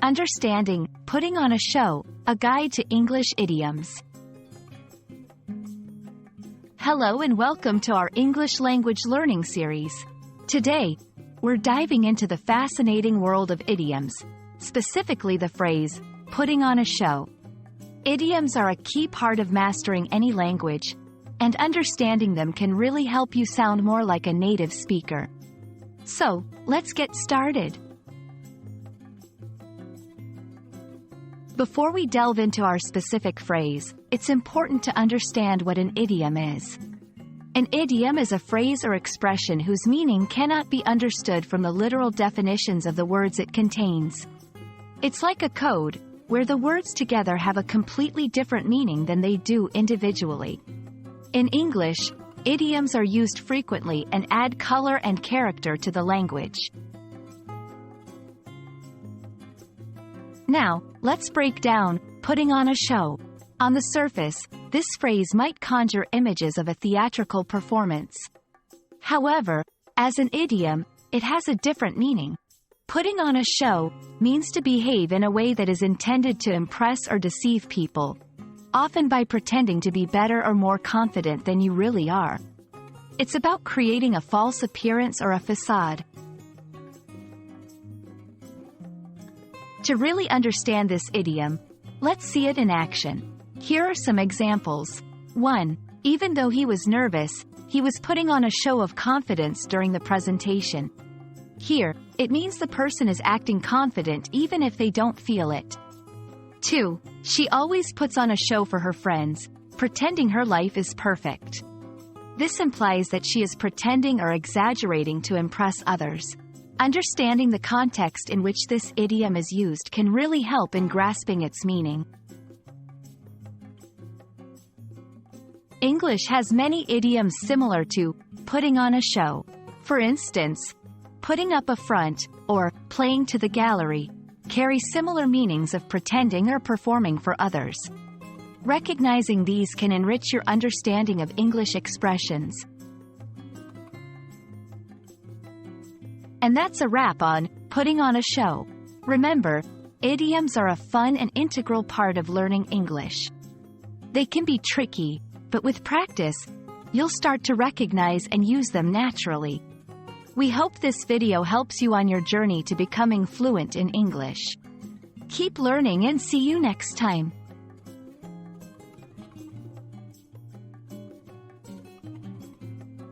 Understanding, putting on a show, a guide to English idioms. Hello and welcome to our English language learning series. Today, we're diving into the fascinating world of idioms, specifically the phrase, putting on a show. Idioms are a key part of mastering any language, and understanding them can really help you sound more like a native speaker. So, let's get started. Before we delve into our specific phrase, it's important to understand what an idiom is. An idiom is a phrase or expression whose meaning cannot be understood from the literal definitions of the words it contains. It's like a code, where the words together have a completely different meaning than they do individually. In English, idioms are used frequently and add color and character to the language. Now, let's break down putting on a show. On the surface, this phrase might conjure images of a theatrical performance. However, as an idiom, it has a different meaning. Putting on a show means to behave in a way that is intended to impress or deceive people, often by pretending to be better or more confident than you really are. It's about creating a false appearance or a facade. To really understand this idiom, let's see it in action. Here are some examples. 1. Even though he was nervous, he was putting on a show of confidence during the presentation. Here, it means the person is acting confident even if they don't feel it. 2. She always puts on a show for her friends, pretending her life is perfect. This implies that she is pretending or exaggerating to impress others. Understanding the context in which this idiom is used can really help in grasping its meaning. English has many idioms similar to putting on a show. For instance, putting up a front, or playing to the gallery, carry similar meanings of pretending or performing for others. Recognizing these can enrich your understanding of English expressions. And that's a wrap on putting on a show. Remember, idioms are a fun and integral part of learning English. They can be tricky, but with practice, you'll start to recognize and use them naturally. We hope this video helps you on your journey to becoming fluent in English. Keep learning and see you next time.